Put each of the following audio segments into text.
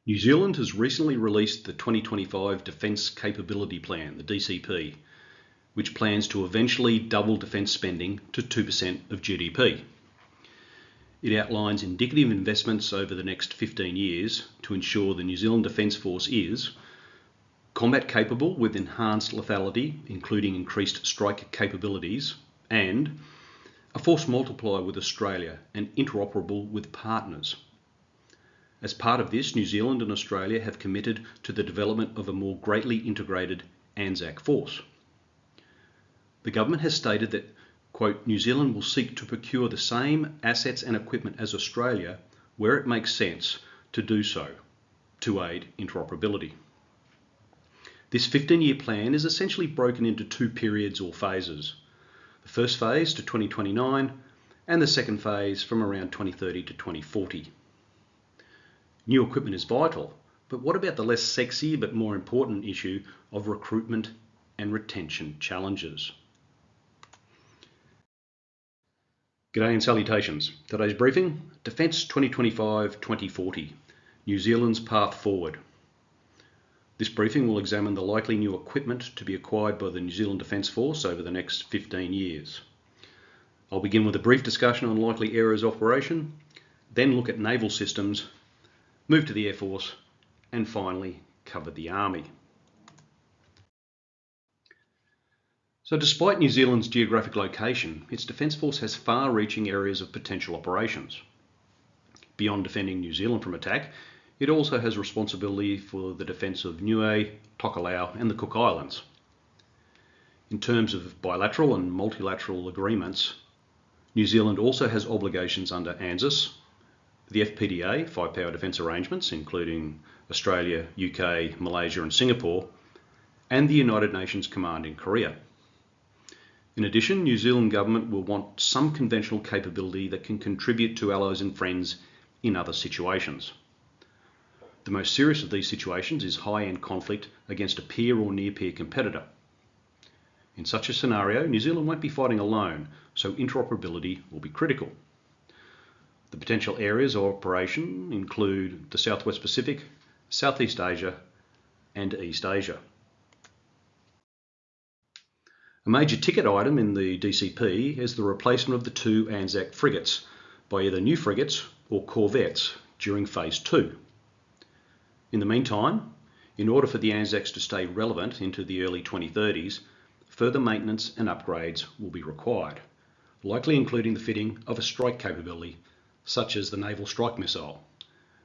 New Zealand has recently released the 2025 Defence Capability Plan, the DCP, which plans to eventually double defence spending to 2% of GDP. It outlines indicative investments over the next 15 years to ensure the New Zealand Defence Force is combat capable with enhanced lethality, including increased strike capabilities, and a force multiplier with Australia and interoperable with partners. As part of this, New Zealand and Australia have committed to the development of a more greatly integrated ANZAC force. The government has stated that, quote, New Zealand will seek to procure the same assets and equipment as Australia where it makes sense to do so to aid interoperability. This 15-year plan is essentially broken into two periods or phases. The first phase to 2029 and the second phase from around 2030 to 2040. New equipment is vital, but what about the less sexy but more important issue of recruitment and retention challenges? G'day and salutations. Today's briefing, Defence 2025-2040, New Zealand's path forward. This briefing will examine the likely new equipment to be acquired by the New Zealand Defence Force over the next 15 years. I'll begin with a brief discussion on likely areas of operation, then look at naval systems, move to the Air Force, and finally cover the Army. So despite New Zealand's geographic location, its Defence Force has far-reaching areas of potential operations. Beyond defending New Zealand from attack, it also has responsibility for the defence of Niue, Tokelau and the Cook Islands. In terms of bilateral and multilateral agreements, New Zealand also has obligations under ANZUS, the FPDA, Five Power Defence Arrangements, including Australia, UK, Malaysia and Singapore, and the United Nations Command in Korea. In addition, New Zealand government will want some conventional capability that can contribute to allies and friends in other situations. The most serious of these situations is high-end conflict against a peer or near-peer competitor. In such a scenario, New Zealand won't be fighting alone, so interoperability will be critical. The potential areas of operation include the Southwest Pacific, Southeast Asia, and East Asia. A major ticket item in the DCP is the replacement of the two ANZAC frigates by either new frigates or corvettes during Phase 2. In the meantime, in order for the ANZACs to stay relevant into the early 2030s, further maintenance and upgrades will be required, likely including the fitting of a strike capability, such as the Naval Strike Missile,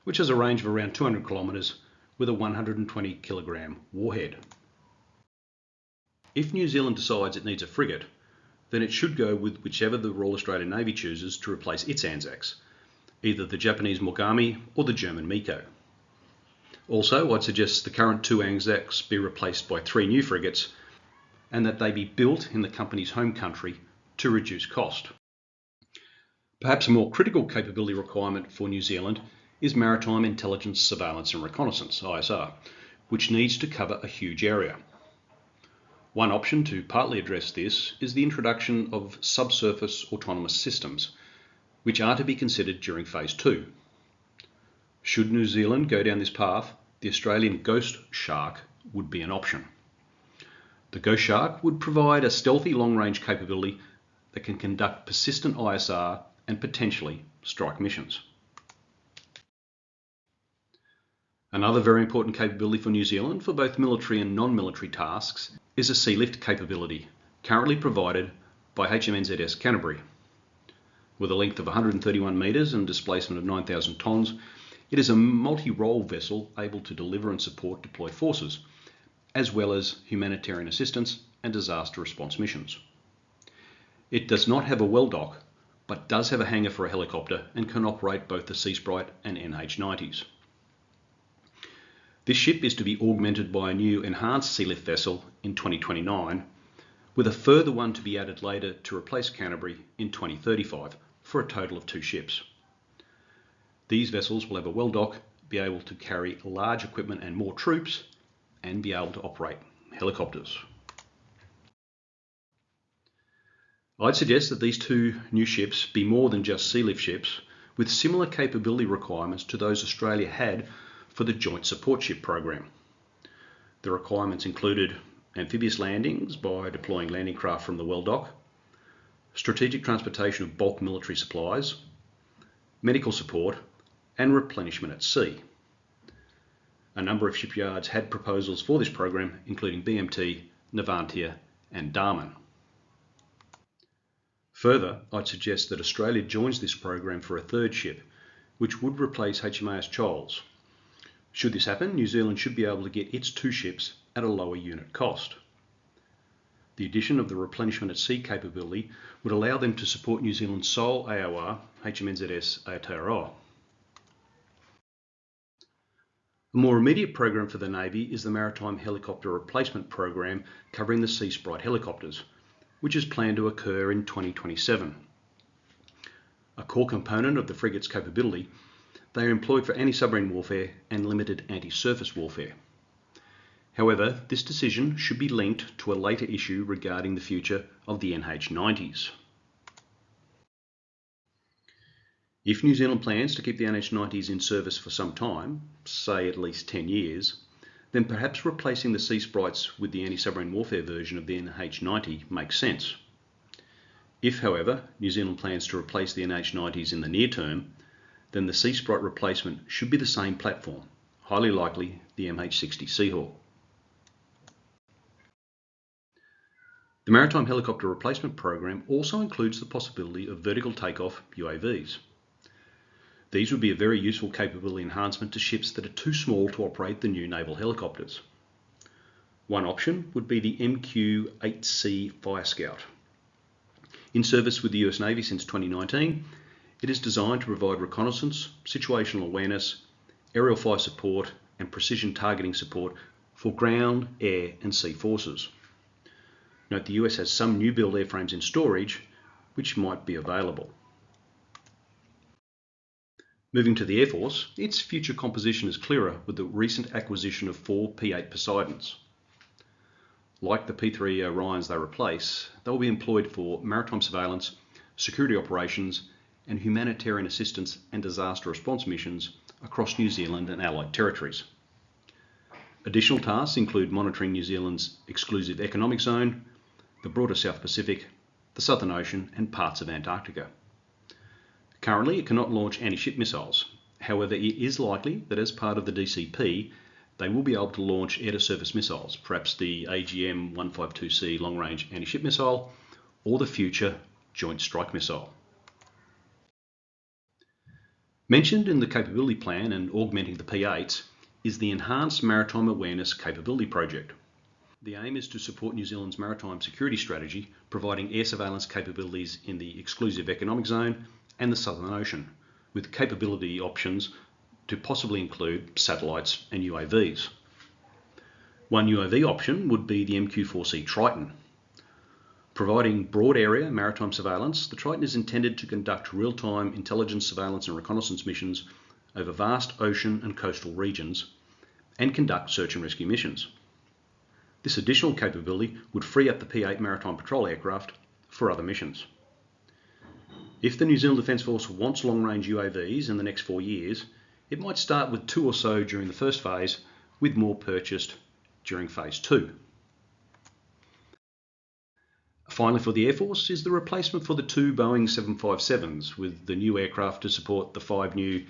which has a range of around 200 kilometres with a 120 kilogram warhead. If New Zealand decides it needs a frigate, then it should go with whichever the Royal Australian Navy chooses to replace its ANZACs, either the Japanese Mogami or the German Miko. Also, I'd suggest the current two ANZACs be replaced by 3 new frigates and that they be built in the company's home country to reduce cost. Perhaps a more critical capability requirement for New Zealand is Maritime Intelligence, Surveillance and Reconnaissance, ISR, which needs to cover a huge area. One option to partly address this is the introduction of subsurface autonomous systems, which are to be considered during Phase 2. Should New Zealand go down this path, the Australian Ghost Shark would be an option. The Ghost Shark would provide a stealthy long-range capability that can conduct persistent ISR and potentially strike missions. Another very important capability for New Zealand for both military and non-military tasks is a sea lift capability, currently provided by HMNZS Canterbury. With a length of 131 metres and displacement of 9,000 tonnes, it is a multi-role vessel able to deliver and support deployed forces, as well as humanitarian assistance and disaster response missions. It does not have a well dock, but does have a hangar for a helicopter and can operate both the Sea Sprite and NH-90s. This ship is to be augmented by a new enhanced sea lift vessel in 2029, with a further one to be added later to replace Canterbury in 2035 for a total of 2 ships. These vessels will have a well dock, be able to carry large equipment and more troops, and be able to operate helicopters. I'd suggest that these 2 new ships be more than just sea lift ships, with similar capability requirements to those Australia had for the Joint Support Ship program. The requirements included amphibious landings by deploying landing craft from the well dock, strategic transportation of bulk military supplies, medical support, and replenishment at sea. A number of shipyards had proposals for this program, including BMT, Navantia, and Daman. Further, I'd suggest that Australia joins this program for a third ship, which would replace HMAS Charles. Should this happen, New Zealand should be able to get its 2 ships at a lower unit cost. The addition of the replenishment at sea capability would allow them to support New Zealand's sole AOR, HMNZS Aotearoa. A more immediate program for the Navy is the Maritime Helicopter Replacement Program covering the Sea Sprite helicopters, which is planned to occur in 2027. A core component of the frigate's capability, they are employed for anti-submarine warfare and limited anti-surface warfare. However, this decision should be linked to a later issue regarding the future of the NH90s. If New Zealand plans to keep the NH90s in service for some time, say at least 10 years, then perhaps replacing the Sea Sprites with the anti-submarine warfare version of the NH90 makes sense. If, however, New Zealand plans to replace the NH90s in the near term, then the Sea Sprite replacement should be the same platform, highly likely the MH60 Seahawk. The Maritime Helicopter Replacement Program also includes the possibility of vertical takeoff UAVs. These would be a very useful capability enhancement to ships that are too small to operate the new naval helicopters. One option would be the MQ-8C Fire Scout. In service with the US Navy since 2019, it is designed to provide reconnaissance, situational awareness, aerial fire support, and precision targeting support for ground, air, and sea forces. Note the US has some new build airframes in storage, which might be available. Moving to the Air Force, its future composition is clearer with the recent acquisition of 4 P-8 Poseidons. Like the P-3 Orions they replace, they will be employed for maritime surveillance, security operations, and humanitarian assistance and disaster response missions across New Zealand and allied territories. Additional tasks include monitoring New Zealand's exclusive economic zone, the broader South Pacific, the Southern Ocean, and parts of Antarctica. Currently, it cannot launch anti-ship missiles. However, it is likely that as part of the DCP, they will be able to launch air-to-surface missiles, perhaps the AGM-152C long-range anti-ship missile or the future Joint Strike Missile. Mentioned in the capability plan and augmenting the P-8s is the Enhanced Maritime Awareness Capability Project. The aim is to support New Zealand's maritime security strategy, providing air surveillance capabilities in the exclusive economic zone and the Southern Ocean, with capability options to possibly include satellites and UAVs. One UAV option would be the MQ-4C Triton. Providing broad area maritime surveillance, the Triton is intended to conduct real-time intelligence surveillance and reconnaissance missions over vast ocean and coastal regions and conduct search and rescue missions. This additional capability would free up the P-8 Maritime Patrol aircraft for other missions. If the New Zealand Defence Force wants long-range UAVs in the next 4 years, it might start with 2 or so during the first phase, with more purchased during phase 2. Finally, for the Air Force is the replacement for the 2 Boeing 757s with the new aircraft to support the 5 new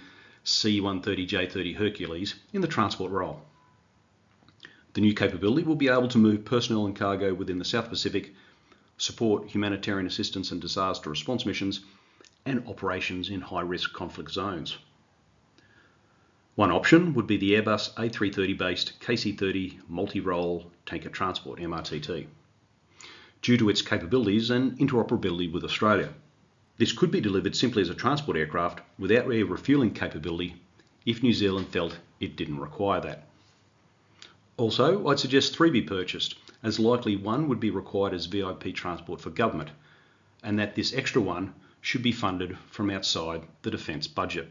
C-130J-30 Hercules in the transport role. The new capability will be able to move personnel and cargo within the South Pacific, support humanitarian assistance and disaster response missions, and operations in high-risk conflict zones. One option would be the Airbus A330-based KC-30 multi-role tanker transport, MRTT, due to its capabilities and interoperability with Australia. This could be delivered simply as a transport aircraft without air refuelling capability if New Zealand felt it didn't require that. Also, I'd suggest 3 be purchased, as likely one would be required as VIP transport for government, and that this extra one should be funded from outside the defence budget.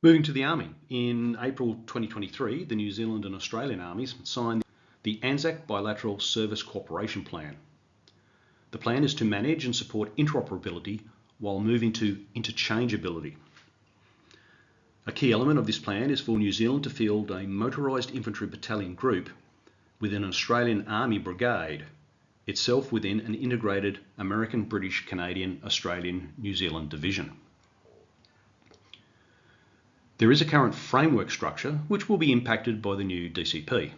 Moving to the Army. In April 2023, the New Zealand and Australian Armies signed the ANZAC Bilateral Service Cooperation Plan. The plan is to manage and support interoperability while moving to interchangeability. A key element of this plan is for New Zealand to field a motorised infantry battalion group within an Australian Army brigade, itself within an integrated American, British, Canadian, Australian, New Zealand division. There is a current framework structure which will be impacted by the new DCP.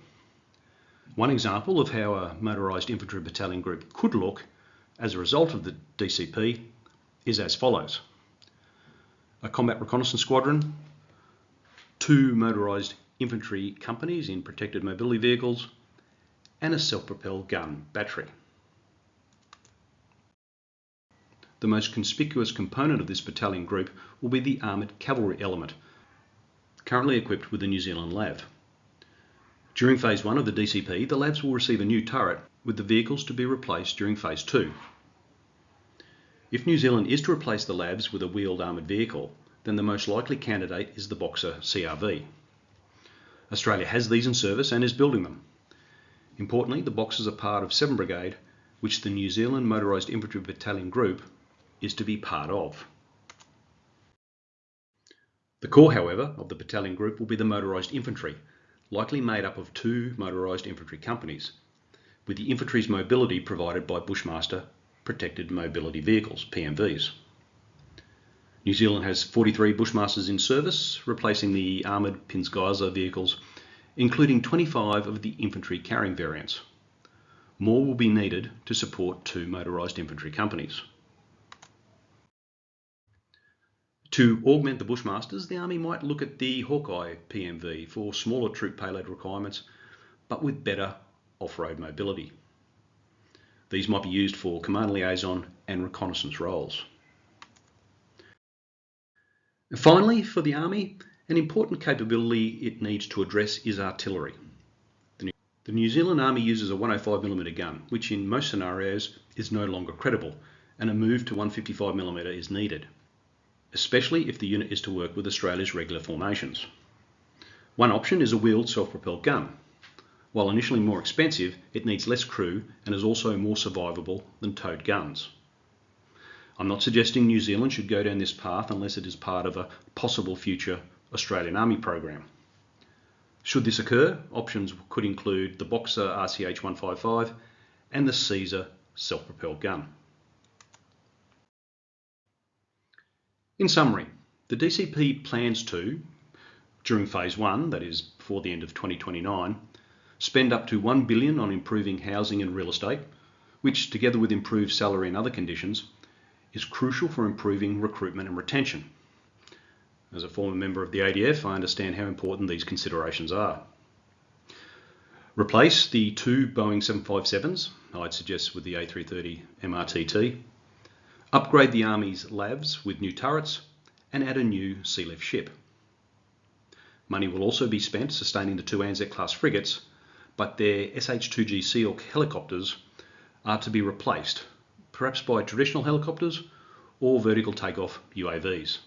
One example of how a motorised infantry battalion group could look as a result of the DCP is as follows: a combat reconnaissance squadron, 2 motorised infantry companies in protected mobility vehicles, and a self-propelled gun battery. The most conspicuous component of this battalion group will be the armoured cavalry element, currently equipped with the New Zealand LAV. During Phase 1 of the DCP, the LAVs will receive a new turret, with the vehicles to be replaced during Phase 2. If New Zealand is to replace the LAVs with a wheeled armoured vehicle, then the most likely candidate is the Boxer CRV. Australia has these in service and is building them. Importantly, the Boxers are part of 7 Brigade, which the New Zealand Motorised Infantry Battalion Group is to be part of. The core, however, of the battalion group will be the motorised infantry, likely made up of 2 motorised infantry companies, with the infantry's mobility provided by Bushmaster Protected Mobility Vehicles, PMVs. New Zealand has 43 Bushmasters in service, replacing the armoured Pinzgeiser vehicles, including 25 of the infantry carrying variants. More will be needed to support 2 motorised infantry companies. To augment the Bushmasters, the Army might look at the Hawkeye PMV for smaller troop payload requirements, but with better off-road mobility. These might be used for command liaison and reconnaissance roles. And finally, for the Army, an important capability it needs to address is artillery. The New Zealand Army uses a 105mm gun, which in most scenarios is no longer credible, and a move to 155mm is needed, especially if the unit is to work with Australia's regular formations. One option is a wheeled self-propelled gun. While initially more expensive, it needs less crew and is also more survivable than towed guns. I'm not suggesting New Zealand should go down this path unless it is part of a possible future Australian Army program. Should this occur, options could include the Boxer RCH 155 and the Caesar self-propelled gun. In summary, the DCP plans to, during Phase 1, that is before the end of 2029, spend up to $1 billion on improving housing and real estate, which, together with improved salary and other conditions, is crucial for improving recruitment and retention. As a former member of the ADF, I understand how important these considerations are. Replace the 2 Boeing 757s, I'd suggest with the A330 MRTT. Upgrade the Army's LAVs with new turrets and add a new Sea Lift ship. Money will also be spent sustaining the 2 Anzac-class frigates, but their SH-2G Seahawk helicopters are to be replaced, perhaps by traditional helicopters or vertical takeoff UAVs.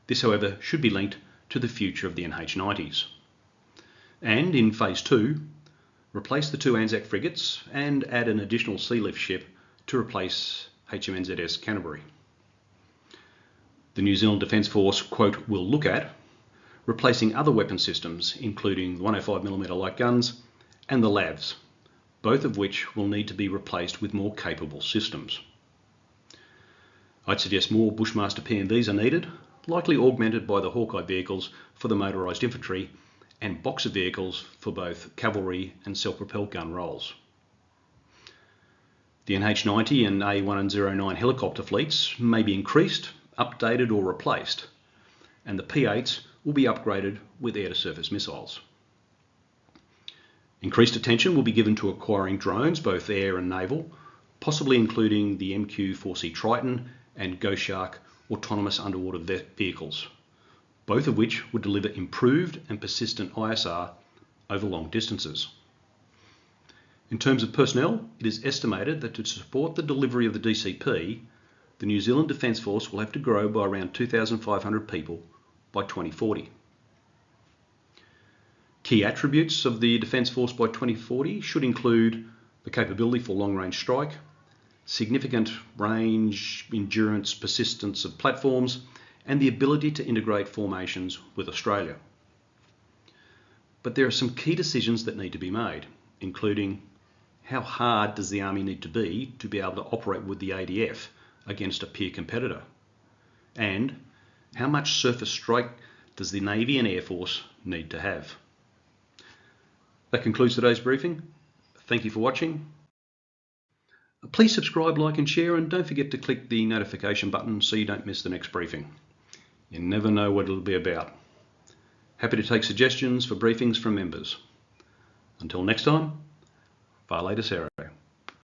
This, however, should be linked to the future of the NH-90s. And in Phase 2, replace the 2 Anzac frigates and add an additional Sea Lift ship to replace HMNZS Canterbury. The New Zealand Defence Force, quote, will look at replacing other weapon systems, including 105mm light guns and the LAVs, both of which will need to be replaced with more capable systems. I'd suggest more Bushmaster PMVs are needed, likely augmented by the Hawkeye vehicles for the motorised infantry and Boxer vehicles for both cavalry and self-propelled gun roles. The NH-90 and A109 helicopter fleets may be increased, updated or replaced, and the P-8s will be upgraded with air-to-surface missiles. Increased attention will be given to acquiring drones, both air and naval, possibly including the MQ-4C Triton and Ghost Shark autonomous underwater vehicles, both of which would deliver improved and persistent ISR over long distances. In terms of personnel, it is estimated that to support the delivery of the DCP, the New Zealand Defence Force will have to grow by around 2,500 people by 2040. Key attributes of the Defence Force by 2040 should include the capability for long-range strike, significant range, endurance, persistence of platforms, and the ability to integrate formations with Australia. But there are some key decisions that need to be made, including how hard does the Army need to be able to operate with the ADF against a peer competitor? And how much surface strike does the Navy and Air Force need to have? That concludes today's briefing. Thank you for watching. Please subscribe, like and share, and don't forget to click the notification button so you don't miss the next briefing. You never know what it'll be about. Happy to take suggestions for briefings from members. Until next time, Vale de Cero.